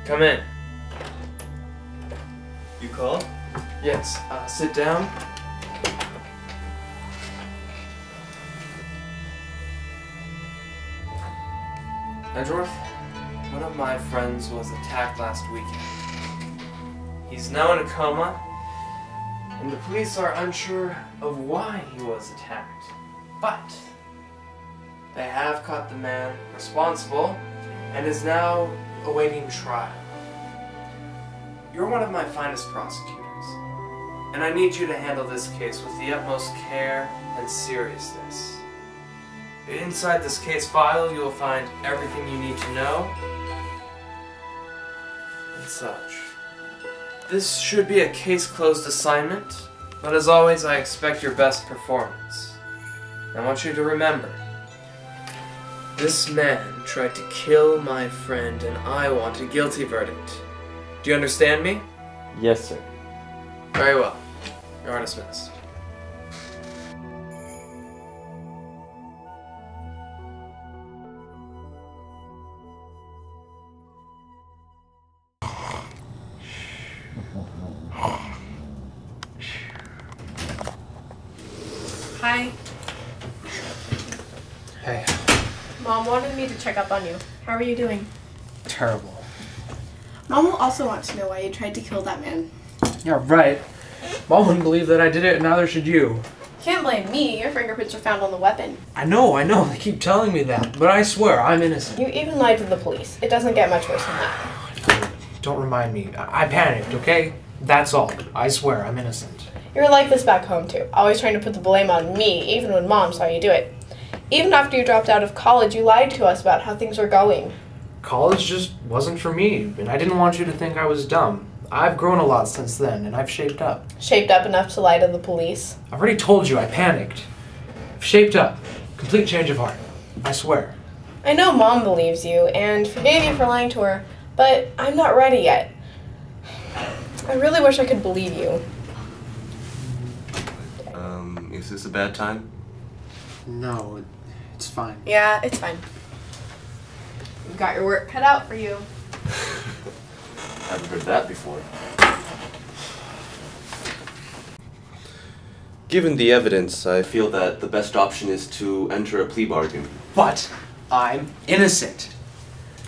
Come in. You called? Yes, sit down. Edgeworth, one of my friends was attacked last weekend. He's now in a coma, and the police are unsure of why he was attacked. But they have caught the man responsible and is now awaiting trial. You're one of my finest prosecutors, and I need you to handle this case with the utmost care and seriousness. Inside this case file, you will find everything you need to know and such. This should be a case-closed assignment, but as always, I expect your best performance. I want you to remember, this man tried to kill my friend, and I want a guilty verdict. Do you understand me? Yes, sir. Very well. You are dismissed. Hi. Hey. Mom wanted me to check up on you. How are you doing? Terrible. Mom will also want to know why you tried to kill that man. Yeah, right. Mom wouldn't believe that I did it, and neither should you. Can't blame me. Your fingerprints were found on the weapon. I know. They keep telling me that. But I swear, I'm innocent. You even lied to the police. It doesn't get much worse than that. Don't remind me. I panicked, okay? That's all. I swear, I'm innocent. You're like this back home, too. Always trying to put the blame on me, even when Mom saw you do it. Even after you dropped out of college, you lied to us about how things were going. College just wasn't for me, and I didn't want you to think I was dumb. I've grown a lot since then, and I've shaped up. Shaped up enough to lie to the police? I've already told you I panicked. I've shaped up. Complete change of heart. I swear. I know Mom believes you, and forgave you for lying to her, but I'm not ready yet. I really wish I could believe you. Is this a bad time? No, it's fine. Yeah, it's fine. You've got your work cut out for you. Haven't heard that before. Given the evidence, I feel that the best option is to enter a plea bargain. But I'm innocent.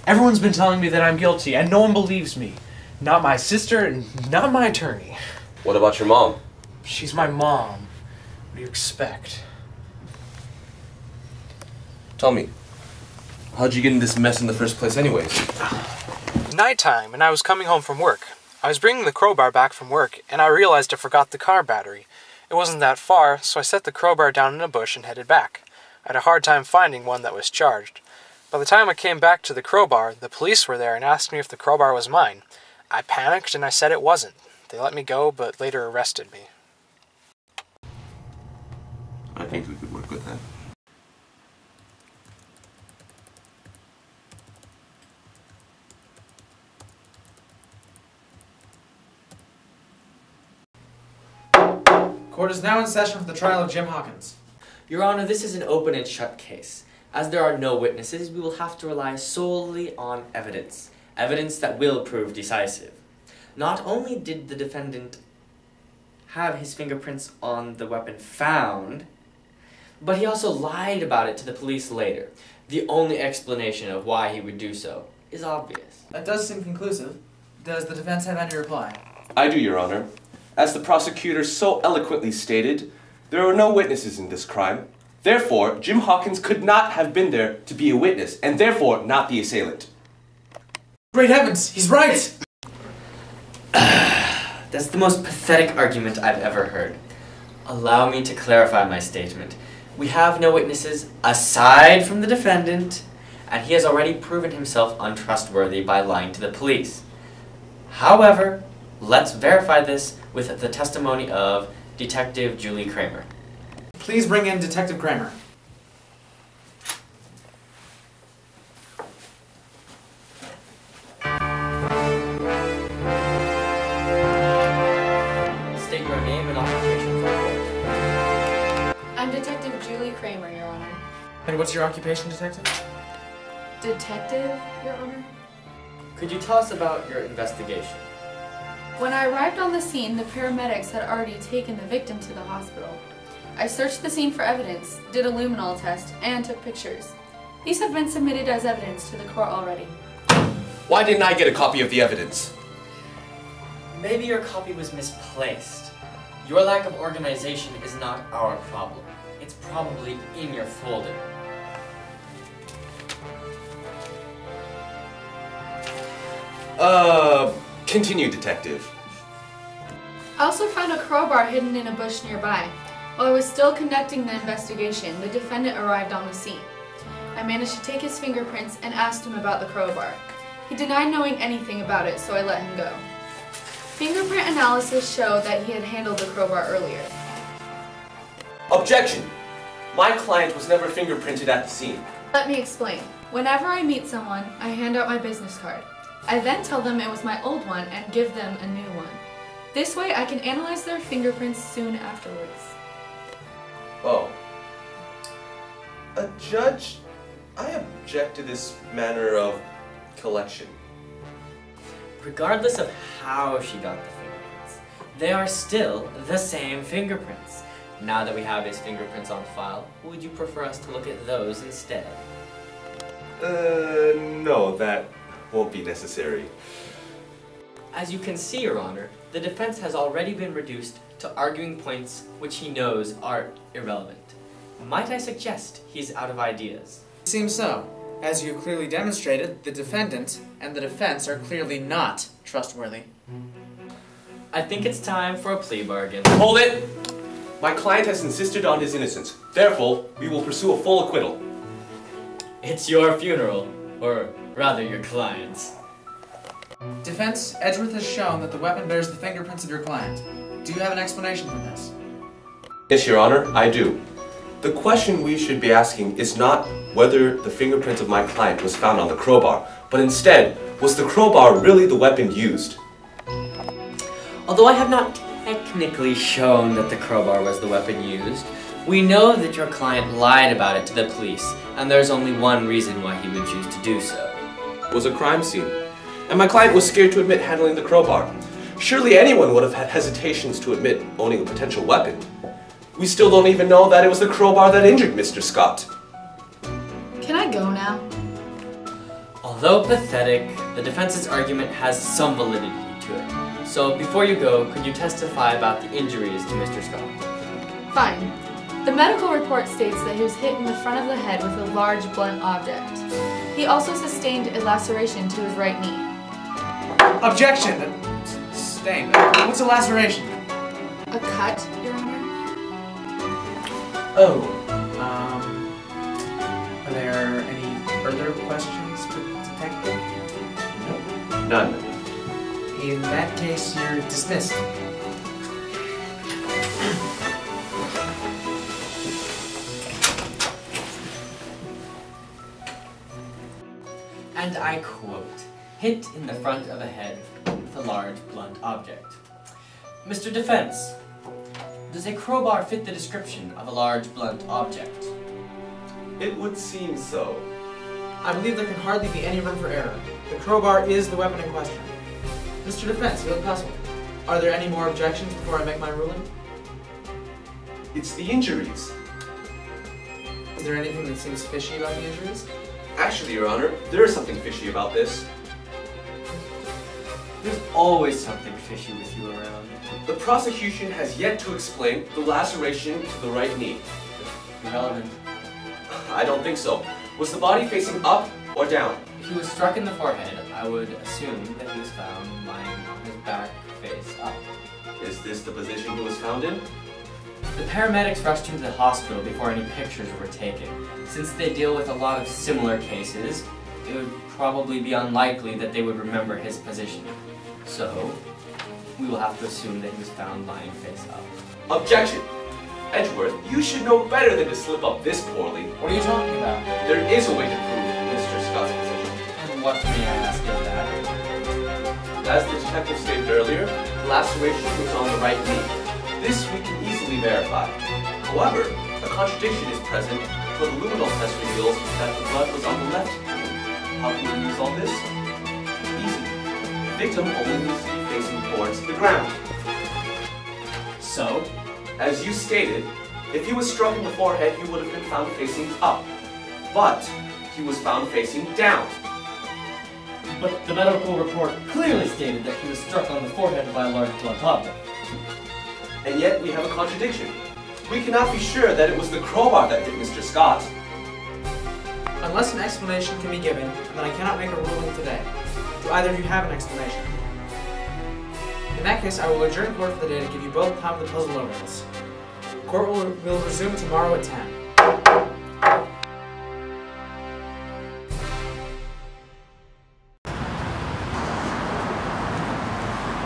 Everyone's been telling me that I'm guilty, and no one believes me. Not my sister, and not my attorney. What about your mom? She's my mom. What do you expect? Tell me, how'd you get in this mess in the first place anyways? Nighttime, and I was coming home from work. I was bringing the crowbar back from work, and I realized I forgot the car battery. It wasn't that far, so I set the crowbar down in a bush and headed back. I had a hard time finding one that was charged. By the time I came back to the crowbar, the police were there and asked me if the crowbar was mine. I panicked and I said it wasn't. They let me go, but later arrested me. I think we could work with that. Court is now in session for the trial of Jim Hawkins. Your Honor, this is an open and shut case. As there are no witnesses, we will have to rely solely on evidence. Evidence that will prove decisive. Not only did the defendant have his fingerprints on the weapon found, but he also lied about it to the police later. The only explanation of why he would do so is obvious. That does seem conclusive. Does the defense have any reply? I do, Your Honor. As the prosecutor so eloquently stated, there are no witnesses in this crime. Therefore, Jim Hawkins could not have been there to be a witness, and therefore not the assailant. Great heavens, he's right! That's the most pathetic argument I've ever heard. Allow me to clarify my statement. We have no witnesses aside from the defendant, and he has already proven himself untrustworthy by lying to the police. However, let's verify this with the testimony of Detective Julie Cramer. Please bring in Detective Cramer. State your name and occupation for the court. I'm Detective Julie Cramer, Your Honor. And what's your occupation, Detective? Detective, Your Honor? Could you tell us about your investigation? When I arrived on the scene, the paramedics had already taken the victim to the hospital. I searched the scene for evidence, did a luminol test, and took pictures. These have been submitted as evidence to the court already. Why didn't I get a copy of the evidence? Maybe your copy was misplaced. Your lack of organization is not our problem. It's probably in your folder. Continue, detective. I also found a crowbar hidden in a bush nearby. While I was still conducting the investigation, the defendant arrived on the scene. I managed to take his fingerprints and asked him about the crowbar. He denied knowing anything about it, so I let him go. Fingerprint analysis showed that he had handled the crowbar earlier. Objection! My client was never fingerprinted at the scene. Let me explain. Whenever I meet someone, I hand out my business card. I then tell them it was my old one and give them a new one. This way I can analyze their fingerprints soon afterwards. Oh. Judge, I object to this manner of collection. Regardless of how she got the fingerprints, they are still the same fingerprints. Now that we have his fingerprints on file, would you prefer us to look at those instead? No, that won't be necessary. As you can see, Your Honor, the defense has already been reduced to arguing points which he knows are irrelevant. Might I suggest he's out of ideas? It seems so. As you clearly demonstrated, the defendant and the defense are clearly not trustworthy. I think it's time for a plea bargain. Hold it! My client has insisted on his innocence. Therefore, we will pursue a full acquittal. It's your funeral, or rather your client's. Defense, Edgeworth has shown that the weapon bears the fingerprints of your client. Do you have an explanation for this? Yes, Your Honor, I do. The question we should be asking is not whether the fingerprint of my client was found on the crowbar, but instead, was the crowbar really the weapon used? Although I have not technically shown that the crowbar was the weapon used, we know that your client lied about it to the police, and there's only one reason why he would choose to do so. It was a crime scene, and my client was scared to admit handling the crowbar. Surely anyone would have had hesitations to admit owning a potential weapon. We still don't even know that it was the crowbar that injured Mr. Scott. Can I go now? Although pathetic, the defense's argument has some validity to it. So before you go, could you testify about the injuries to Mr. Scott? Fine. The medical report states that he was hit in the front of the head with a large blunt object. He also sustained a laceration to his right knee. Objection! Stain. What's a laceration? A cut, Your Honor? Oh, are there any further questions for the detective? None. In that case, you're dismissed. And I quote, hit in the front of the head with a large blunt object. Mr. Defense, does a crowbar fit the description of a large blunt object? It would seem so. I believe there can hardly be any room for error. The crowbar is the weapon in question. Mr. Defense, you look puzzled. Are there any more objections before I make my ruling? It's the injuries. Is there anything that seems fishy about the injuries? Actually, Your Honor, there is something fishy about this. There's always something fishy with you around. The prosecution has yet to explain the laceration to the right knee. Irrelevant. I don't think so. Was the body facing up or down? He was struck in the forehead. I would assume that he was found lying on his back, face up. Is this the position he was found in? The paramedics rushed him to the hospital before any pictures were taken. Since they deal with a lot of similar cases, it would probably be unlikely that they would remember his position. So, we will have to assume that he was found lying face up. Objection! Edgeworth, you should know better than to slip up this poorly. What are you talking about? There is a way to prove Mr. Scott's position. And what may I ask is that? As the detective stated earlier, the laceration was on the right knee. This we can easily verify. However, a contradiction is present, for the luminol test reveals that the blood was on the left knee. How can we resolve this? victim only needs to be facing towards the ground. So, as you stated, if he was struck in the forehead, he would have been found facing up. But he was found facing down. But the medical report clearly stated that he was struck on the forehead by a large blunt object. And yet we have a contradiction. We cannot be sure that it was the crowbar that hit Mr. Scott. Unless an explanation can be given, then I cannot make a ruling today. Do either of you have an explanation? In that case, I will adjourn court for the day to give you both time to puzzle over this. Court will resume tomorrow at 10.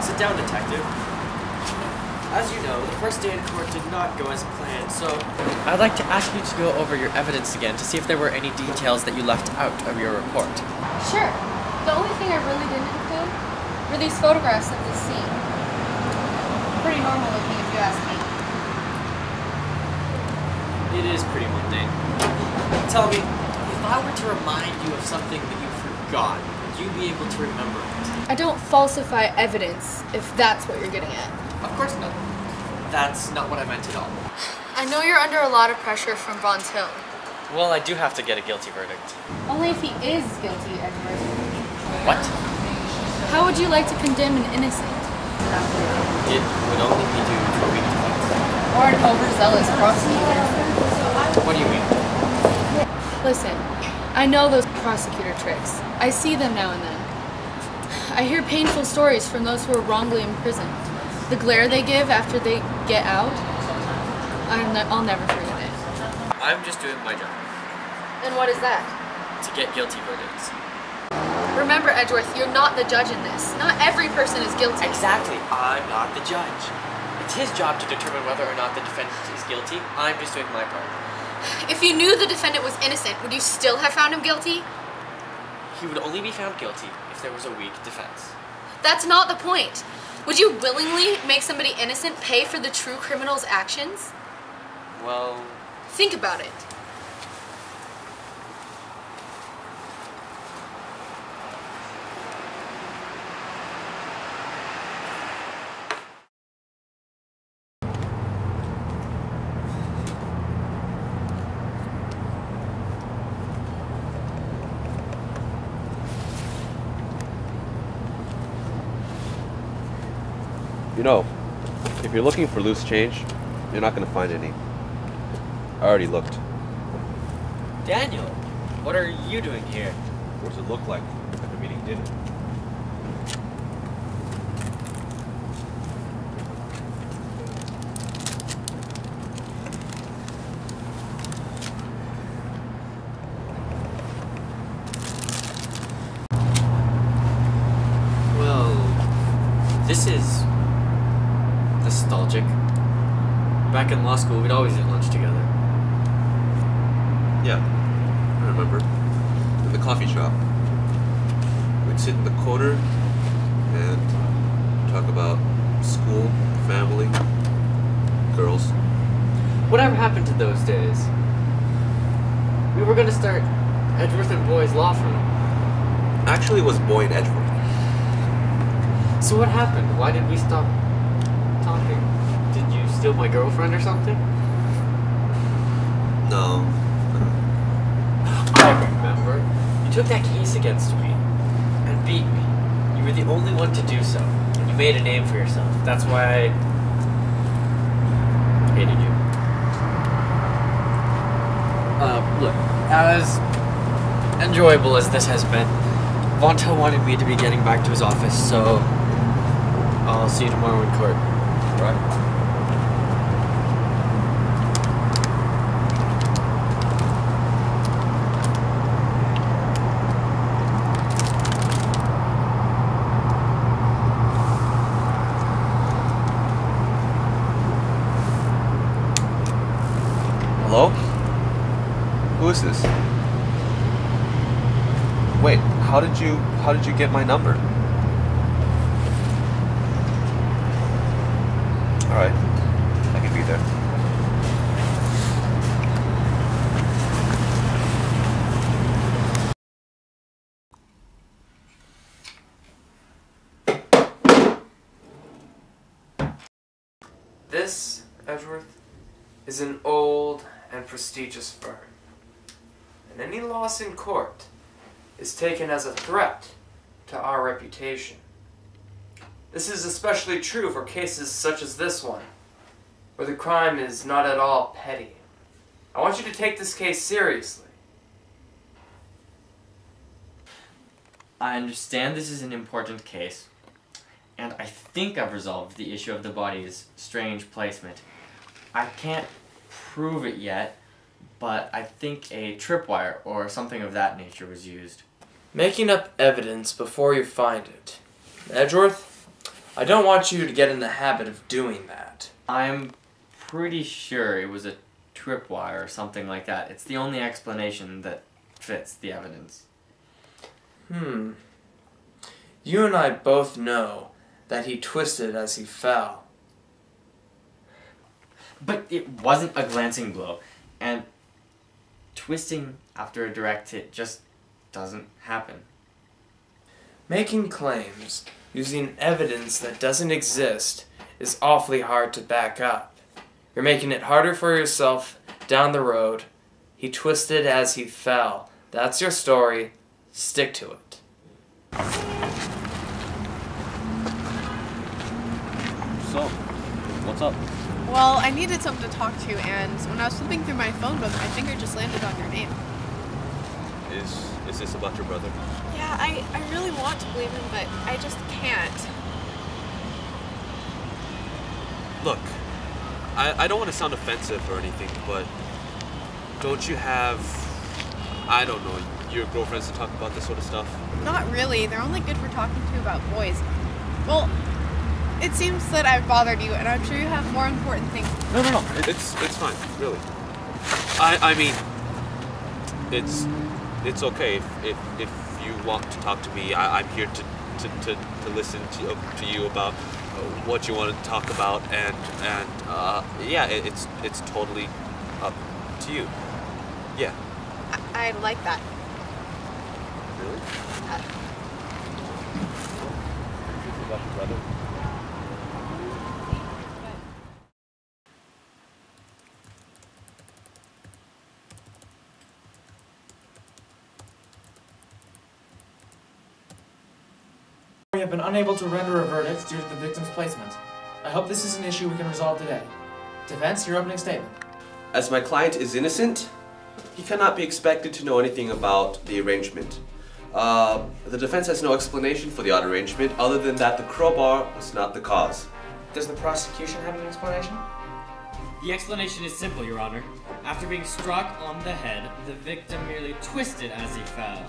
Sit down, detective. As you know, the first day in court did not go as planned, so I'd like to ask you to go over your evidence again to see if there were any details that you left out of your report. Sure. The only thing I really didn't include were these photographs of the scene. Pretty normal looking if you ask me. It is pretty mundane. Tell me, if I were to remind you of something that you forgot, would you be able to remember it? I don't falsify evidence, if that's what you're getting at. Of course not. That's not what I meant at all. I know you're under a lot of pressure from Von Til. Well, I do have to get a guilty verdict. Only if he is guilty, Edgeworth. What? How would you like to condemn an innocent? It would only be due to a weak defense. Or an overzealous prosecutor? What do you mean? Listen, I know those prosecutor tricks. I see them now and then. I hear painful stories from those who are wrongly imprisoned. The glare they give after they get out, I'll never forget it. I'm just doing my job. And what is that? To get guilty verdicts. Remember, Edgeworth, you're not the judge in this. Not every person is guilty. Exactly. I'm not the judge. It's his job to determine whether or not the defendant is guilty. I'm just doing my part. If you knew the defendant was innocent, would you still have found him guilty? He would only be found guilty if there was a weak defense. That's not the point. Would you willingly make somebody innocent pay for the true criminal's actions? Well... Think about it. You know, if you're looking for loose change, you're not going to find any. I already looked. Daniel, what are you doing here? What does it look like after meeting dinner? Well, this is nostalgic. Back in law school, we'd always eat lunch together. Yeah, I remember. In the coffee shop. We'd sit in the corner and talk about school, family, girls. Whatever happened to those days? We were gonna start Edgeworth and Boy's law firm. Actually, it was Boy and Edgeworth. So what happened? Why did we stop talking? Did you steal my girlfriend or something? No. I remember. You took that case against me and beat me. You were the only one to do so. And you made a name for yourself. That's why I hated you. Look, as enjoyable as this has been, Von Til wanted me to be getting back to his office, so I'll see you tomorrow in court. Right. Hello? Who is this? Wait, how did you get my number? All right, I can be there. This, Edgeworth, is an old and prestigious firm, and any loss in court is taken as a threat to our reputation. This is especially true for cases such as this one, where the crime is not at all petty. I want you to take this case seriously. I understand this is an important case, and I think I've resolved the issue of the body's strange placement. I can't prove it yet, but I think a tripwire or something of that nature was used. Making up evidence before you find it. Edgeworth, I don't want you to get in the habit of doing that. I'm pretty sure it was a tripwire or something like that. It's the only explanation that fits the evidence. You and I both know that he twisted as he fell. But it wasn't a glancing blow, and twisting after a direct hit just doesn't happen. Making claims using evidence that doesn't exist is awfully hard to back up. You're making it harder for yourself down the road. He twisted as he fell. That's your story. Stick to it. So, what's up? Well, I needed someone to talk to, and when I was flipping through my phone book, my finger just landed on your name. Is this about your brother? Yeah, I really want to believe him, but I just can't. Look, I don't want to sound offensive or anything, but don't you have, I don't know, your girlfriends to talk about this sort of stuff? Not really. They're only good for talking to about boys. Well, it seems that I've bothered you, and I'm sure you have more important things. No. It's fine, really. I mean, it's okay if you want to talk to me. I'm here to listen to you about what you want to talk about, and yeah, it's totally up to you. Yeah. I like that. Really? About your brother? We have been unable to render a verdict due to the victim's placement. I hope this is an issue we can resolve today. Defense, your opening statement. As my client is innocent, he cannot be expected to know anything about the arrangement. The defense has no explanation for the odd arrangement other than that the crowbar was not the cause. Does the prosecution have an explanation? The explanation is simple, Your Honor. After being struck on the head, the victim merely twisted as he fell,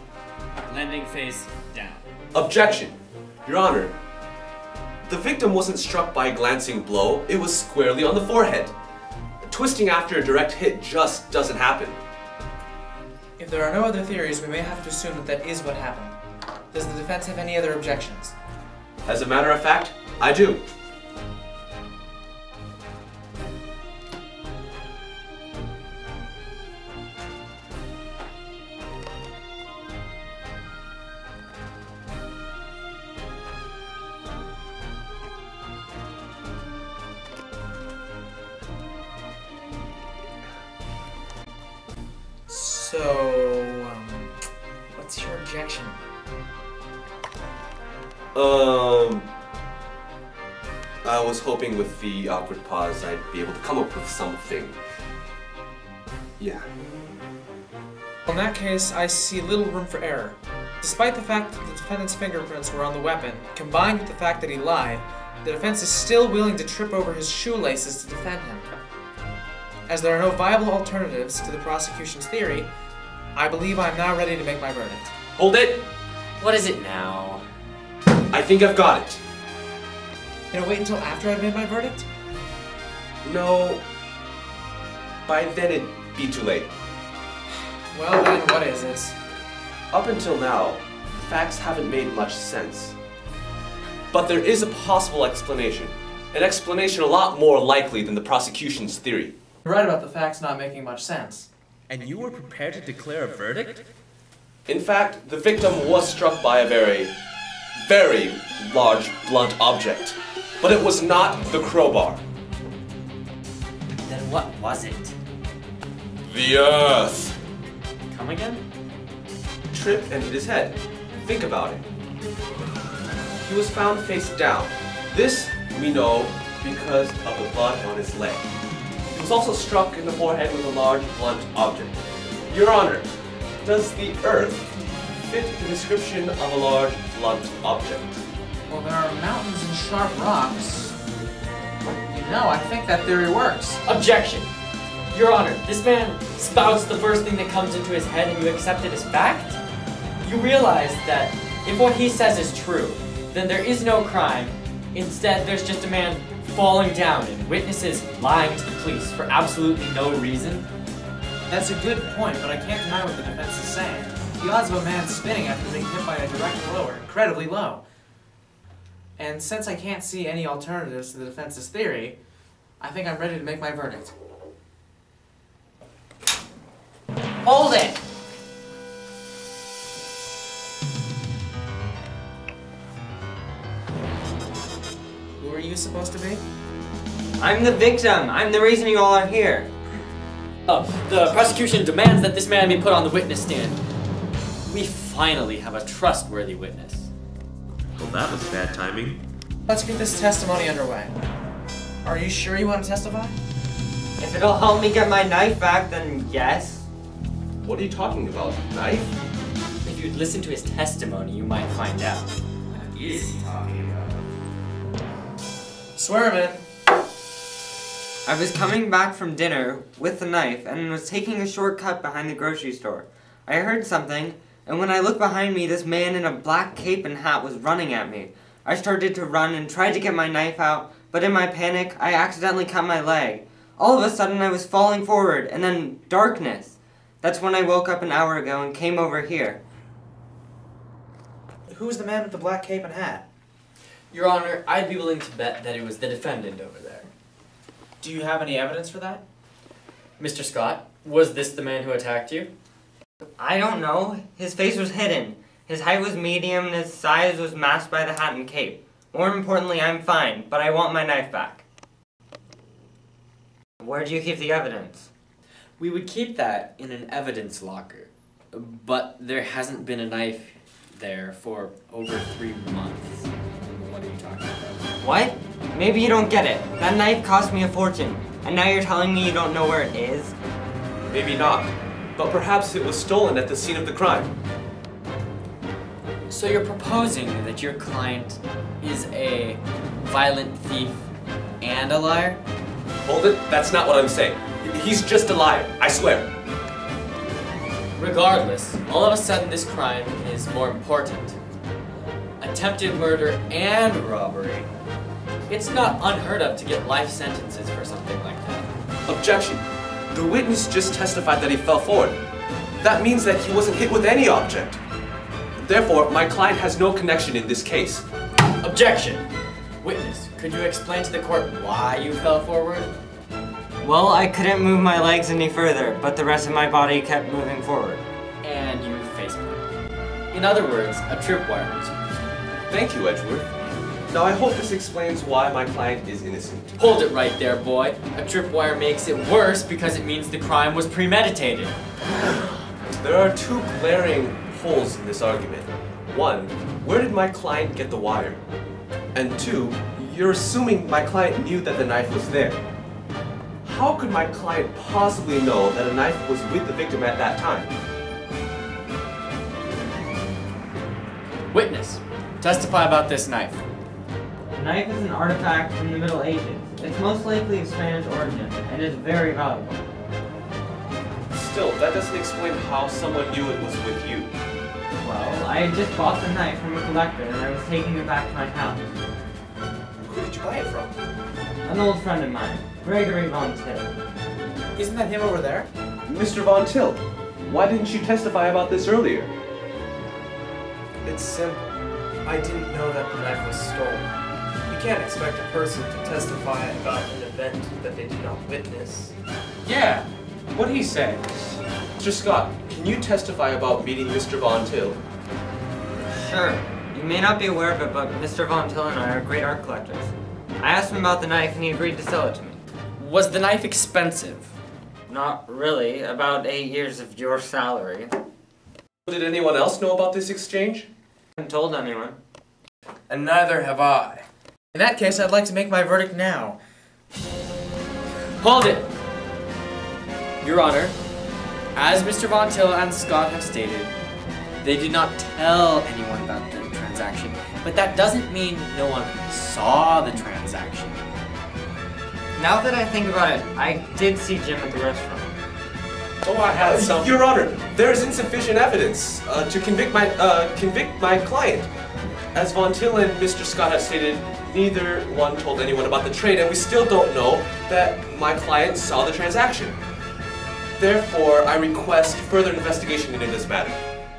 landing face down. Objection! Your Honor, the victim wasn't struck by a glancing blow, it was squarely on the forehead. Twisting after a direct hit just doesn't happen. If there are no other theories, we may have to assume that that is what happened. Does the defense have any other objections? As a matter of fact, I do. So, what's your objection? I was hoping with the awkward pause I'd be able to come up with something. Yeah. In that case, I see little room for error. Despite the fact that the defendant's fingerprints were on the weapon, combined with the fact that he lied, the defense is still willing to trip over his shoelaces to defend him. As there are no viable alternatives to the prosecution's theory, I believe I am now ready to make my verdict. Hold it! What is it now? I think I've got it. Can I wait until after I've made my verdict? No. By then it'd be too late. Well then, what is it? Up until now, the facts haven't made much sense. But there is a possible explanation. An explanation a lot more likely than the prosecution's theory. You're right about the facts not making much sense. And you were prepared to declare a verdict? In fact, the victim was struck by a very, very large blunt object. But it was not the crowbar. What was it? The Earth! Come again? Tripped and hit his head. Think about it. He was found face down. This we know because of the blood on his leg. He was also struck in the forehead with a large blunt object. Your Honor, does the Earth fit the description of a large blunt object? Well, there are mountains and sharp rocks. You know, I think that theory works. Objection! Your Honor, this man spouts the first thing that comes into his head and you accept it as fact? You realize that if what he says is true, then there is no crime. Instead, there's just a man falling down and witnesses lying to the police for absolutely no reason. That's a good point, but I can't deny what the defense is saying. The odds of a man spinning after being hit by a direct blow are incredibly low. And since I can't see any alternatives to the defense's theory, I think I'm ready to make my verdict. Hold it! Who are you supposed to be? I'm the victim. I'm the reason you all are here. The prosecution demands that this man be put on the witness stand. We finally have a trustworthy witness. Well, that was bad timing. Let's get this testimony underway. Are you sure you want to testify? If it'll help me get my knife back, then yes. What are you talking about? Knife? If you'd listen to his testimony, you might find out. What is he talking about? Swear him in. I was coming back from dinner with a knife and was taking a shortcut behind the grocery store. I heard something, and when I looked behind me, this man in a black cape and hat was running at me. I started to run and tried to get my knife out, but in my panic, I accidentally cut my leg. All of a sudden, I was falling forward, and then darkness. That's when I woke up an hour ago and came over here. Who's the man with the black cape and hat? Your Honor, I'd be willing to bet that it was the defendant over there. Do you have any evidence for that? Mr. Scott, was this the man who attacked you? I don't know. His face was hidden. His height was medium and his size was masked by the hat and cape. More importantly, I'm fine, but I want my knife back. Where do you keep the evidence? We would keep that in an evidence locker, but there hasn't been a knife there for over 3 months. What are you talking about? What? Maybe you don't get it. That knife cost me a fortune, and now you're telling me you don't know where it is? Maybe not. But perhaps it was stolen at the scene of the crime. So you're proposing that your client is a violent thief and a liar? Hold it, that's not what I'm saying. He's just a liar, I swear. Regardless, all of a sudden this crime is more important. Attempted murder and robbery. It's not unheard of to get life sentences for something like that. Objection. The witness just testified that he fell forward. That means that he wasn't hit with any object. Therefore, my client has no connection in this case. Objection! Witness, could you explain to the court why you fell forward? Well, I couldn't move my legs any further, but the rest of my body kept moving forward. And you faceplanted. In other words, a tripwire was used. Thank you, Edgeworth. Now I hope this explains why my client is innocent. Hold it right there, boy. A tripwire makes it worse because it means the crime was premeditated. There are 2 glaring holes in this argument. 1, where did my client get the wire? And 2, you're assuming my client knew that the knife was there. How could my client possibly know that a knife was with the victim at that time? Witness, testify about this knife. The knife is an artifact from the Middle Ages. It's most likely of Spanish origin, and is very valuable. Still, that doesn't explain how someone knew it was with you. Well, I had just bought the knife from a collector, and I was taking it back to my house. Who did you buy it from? An old friend of mine, Gregory Von Til. Isn't that him over there? Mr. Von Til, why didn't you testify about this earlier? It's simple. I didn't know that the knife was stolen. You can't expect a person to testify about an event that they did not witness. Yeah, what'd he say? Mr. Scott, can you testify about meeting Mr. Von Til? Sure. You may not be aware of it, but Mr. Von Til and I are great art collectors. I asked him about the knife and he agreed to sell it to me. Was the knife expensive? Not really. About 8 years of your salary. Did anyone else know about this exchange? I haven't told anyone. And neither have I. In that case, I'd like to make my verdict now. Hold it! Your Honor, as Mr. Von Til and Scott have stated, they did not tell anyone about the transaction, but that doesn't mean no one saw the transaction. Now that I think about it, I did see Jim at the restaurant. Oh, I had some. Your Honor, there is insufficient evidence to convict my client. As Von Til and Mr. Scott have stated, neither one told anyone about the trade, and we still don't know that my client saw the transaction. Therefore, I request further investigation into this matter.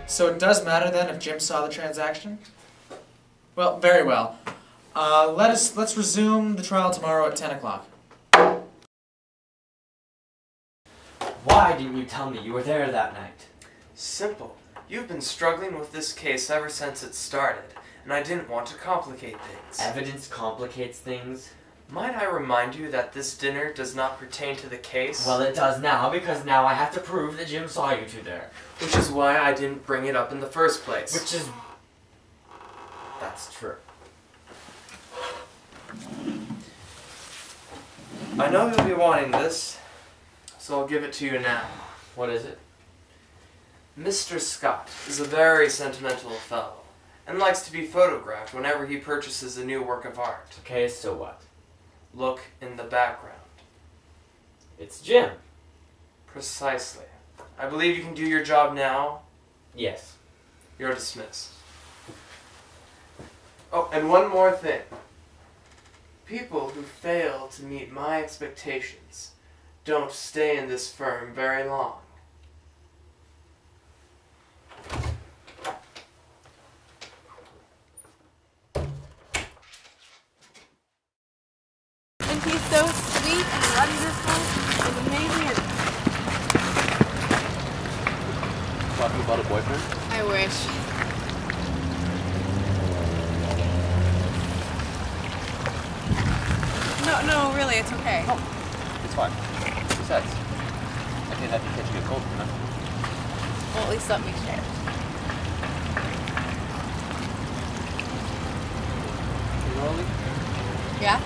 So it does matter then if Jim saw the transaction? Well, very well. Let's resume the trial tomorrow at 10 o'clock. Why didn't you tell me you were there that night? Simple. You've been struggling with this case ever since it started, and I didn't want to complicate things. Evidence complicates things. Might I remind you that this dinner does not pertain to the case? Well, it does now, because now I have to prove that Jim saw you two there. Which is why I didn't bring it up in the first place. Which is... That's true. I know you'll be wanting this, so I'll give it to you now. What is it? Mr. Scott is a very sentimental fellow, and likes to be photographed whenever he purchases a new work of art. Okay, so what? Look in the background. It's Jim. Precisely. I believe you can do your job now. Yes. You're dismissed. Oh, and one more thing. People who fail to meet my expectations don't stay in this firm very long. And he's so sweet and wonderful and amazing. Talking about a boyfriend? I wish. No, really, it's okay. Oh, it's fine. Besides, I can't have you catching a cold, you know? Well, at least let me share. Rolly? Yeah?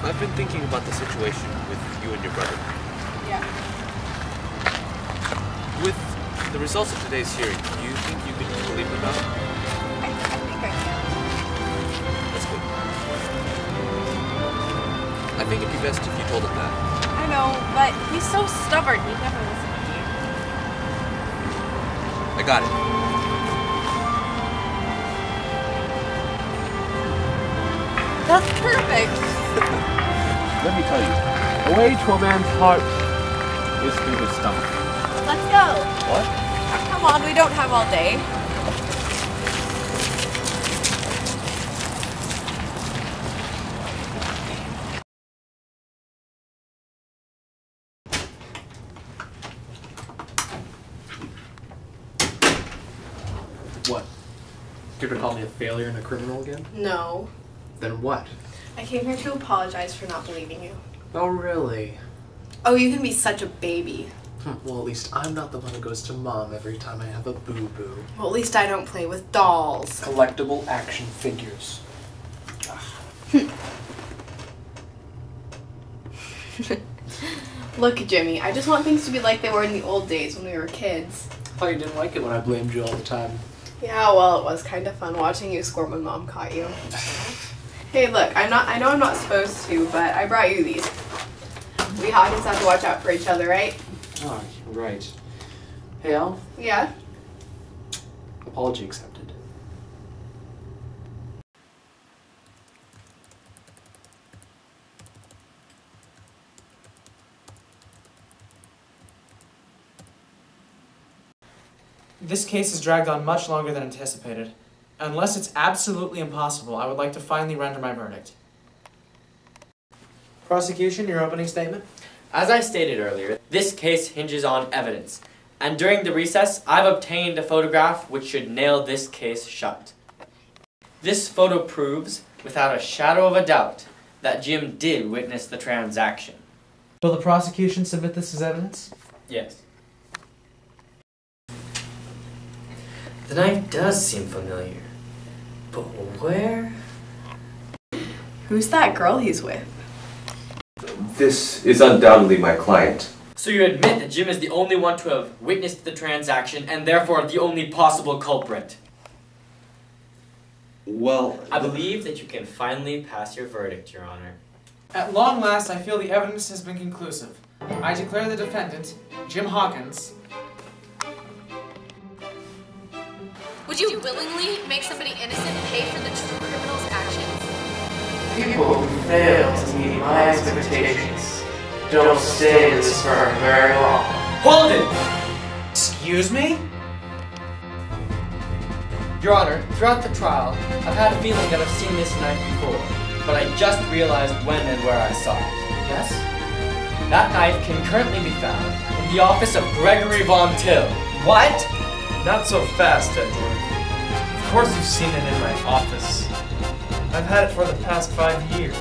I've been thinking about the situation with you and your brother. Yeah. With the results of today's hearing, do you think you can believe them out? I think I can. That's good. I think it'd be best if you told him that. I know, but he's so stubborn. He'd never listen to me. I got it. That's perfect. Let me tell you, the way to a man's heart is through his stomach. Let's go. What? Come on, we don't have all day. What? You're gonna call me a failure and a criminal again? No. Then what? I came here to apologize for not believing you. Oh, really? Oh, you can be such a baby. Well, at least I'm not the one who goes to Mom every time I have a boo-boo. Well, at least I don't play with dolls. Collectible action figures. Look, Jimmy, I just want things to be like they were in the old days when we were kids. I thought you didn't like it when I blamed you all the time. Yeah, well, it was kind of fun watching you squirt when Mom caught you. Hey, look, I know I'm not supposed to, but I brought you these. We Hawkins have to watch out for each other, right? Oh, right. Hey, Al. Yeah? Apology accepted. This case has dragged on much longer than anticipated. Unless it's absolutely impossible, I would like to finally render my verdict. Prosecution, your opening statement? As I stated earlier, this case hinges on evidence, and during the recess, I've obtained a photograph which should nail this case shut. This photo proves, without a shadow of a doubt, that Jim did witness the transaction. Will the prosecution submit this as evidence? Yes. The knife does seem familiar. But where? Who's that girl he's with? This is undoubtedly my client. So you admit that Jim is the only one to have witnessed the transaction and therefore the only possible culprit? Well, I believe that you can finally pass your verdict, Your Honor. At long last, I feel the evidence has been conclusive. I declare the defendant, Jim Hawkins. Would you willingly make somebody innocent pay for the true criminal's actions? People who fail to meet my expectations don't stay in this firm very long. Hold it! Excuse me? Your Honor, throughout the trial, I've had a feeling that I've seen this knife before, but I just realized when and where I saw it. Yes? That knife can currently be found in the office of Gregory Von Til. What? Not so fast, Edgeworth. Of course you've seen it in my office. I've had it for the past 5 years.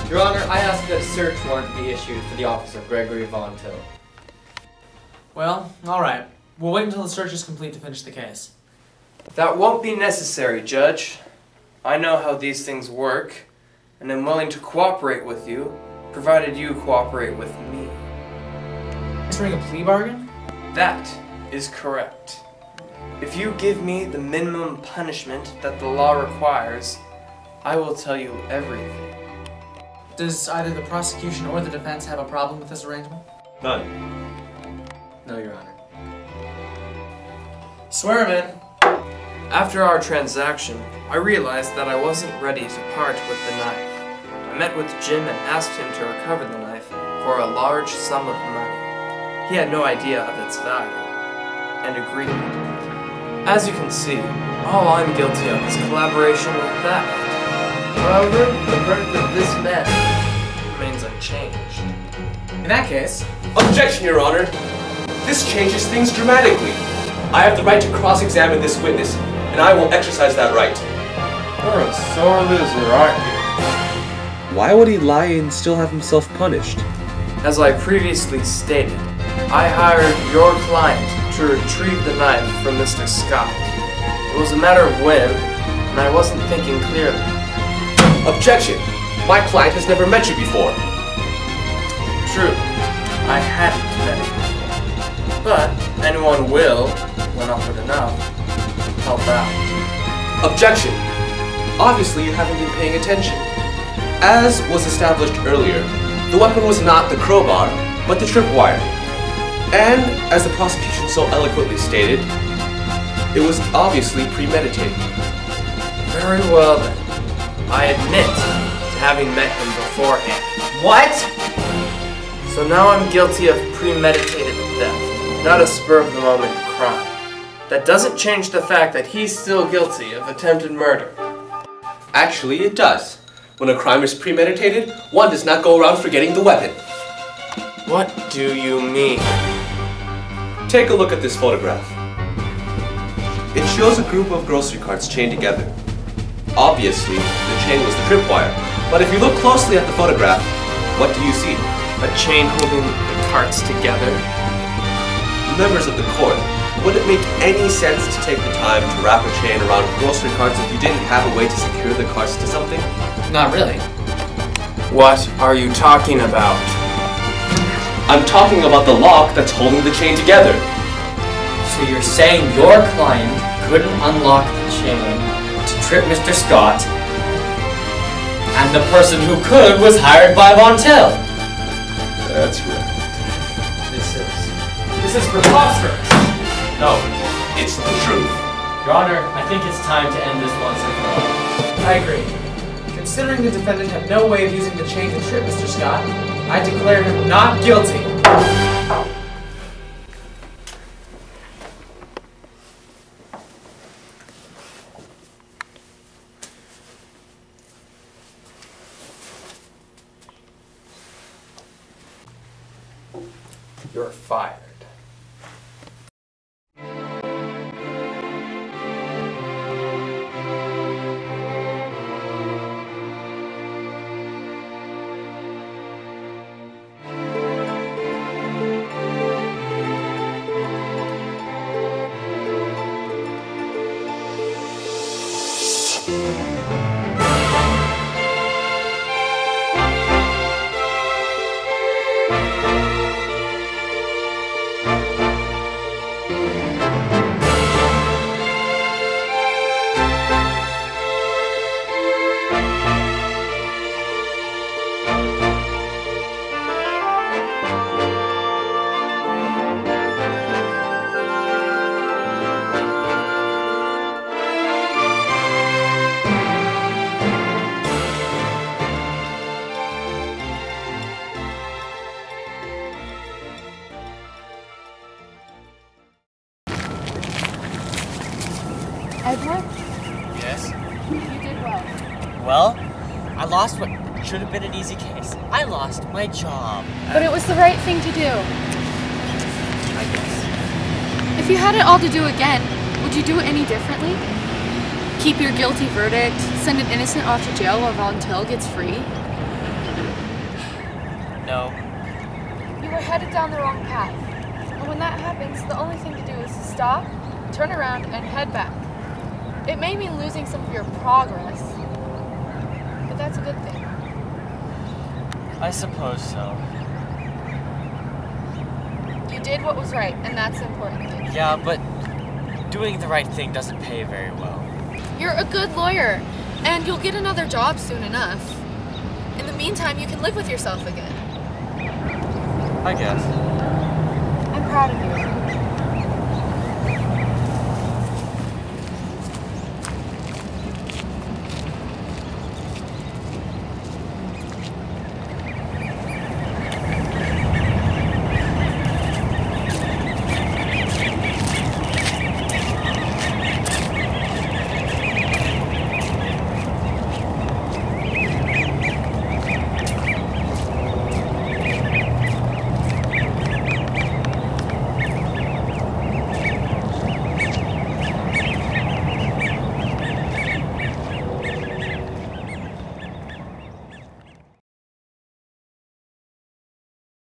Your Honor, I ask that a search warrant be issued for the office of Gregory Von Til. Well, alright. We'll wait until the search is complete to finish the case. That won't be necessary, Judge. I know how these things work, and I'm willing to cooperate with you, provided you cooperate with me. Entering a plea bargain? That is correct. If you give me the minimum punishment that the law requires, I will tell you everything. Does either the prosecution or the defense have a problem with this arrangement? None. No, Your Honor. Swear him in. After our transaction, I realized that I wasn't ready to part with the knife. I met with Jim and asked him to recover the knife for a large sum of money. He had no idea of its value, and agreed. As you can see, all I'm guilty of is collaboration with theft. However, the verdict of this man remains unchanged. In that case... Objection, Your Honor! This changes things dramatically. I have the right to cross-examine this witness, and I will exercise that right. You're a sore loser, aren't you? Why would he lie and still have himself punished? As I previously stated, I hired your client to retrieve the knife from Mr. Scott. It was a matter of when, and I wasn't thinking clearly. Objection! My client has never met you before. True, I hadn't met him before. But anyone will, when offered enough, help out. Objection! Obviously you haven't been paying attention. As was established earlier, the weapon was not the crowbar, but the tripwire. And, as the prosecution so eloquently stated, it was obviously premeditated. Very well then. I admit to having met him beforehand. What? So now I'm guilty of premeditated theft, not a spur-of-the-moment crime. That doesn't change the fact that he's still guilty of attempted murder. Actually, it does. When a crime is premeditated, one does not go around forgetting the weapon. What do you mean? Take a look at this photograph. It shows a group of grocery carts chained together. Obviously, the chain was the tripwire, but if you look closely at the photograph, what do you see? A chain holding the carts together? Members of the court, would it make any sense to take the time to wrap a chain around grocery carts if you didn't have a way to secure the carts to something? Not really. What are you talking about? I'm talking about the lock that's holding the chain together. So you're saying your client couldn't unlock the chain to trip Mr. Scott, and the person who could was hired by Von Til? That's right. This is preposterous. No, it's the truth. Your Honor, I think it's time to end this once and for all. I agree. Considering the defendant had no way of using the chain to trip Mr. Scott, I declare him not guilty. You're fired. Edgeworth, Yes? you did well. Well, I lost what should have been an easy case. I lost my job. But it was the right thing to do. I guess. If you had it all to do again, would you do it any differently? Keep your guilty verdict, send an innocent off to jail while Von Til gets free? No. You were headed down the wrong path. And when that happens, the only thing to do is to stop, turn around, and head back. It may mean losing some of your progress, but that's a good thing. I suppose so. You did what was right, and that's the important thing. Yeah, but doing the right thing doesn't pay very well. You're a good lawyer, and you'll get another job soon enough. In the meantime, you can live with yourself again. I guess. I'm proud of you.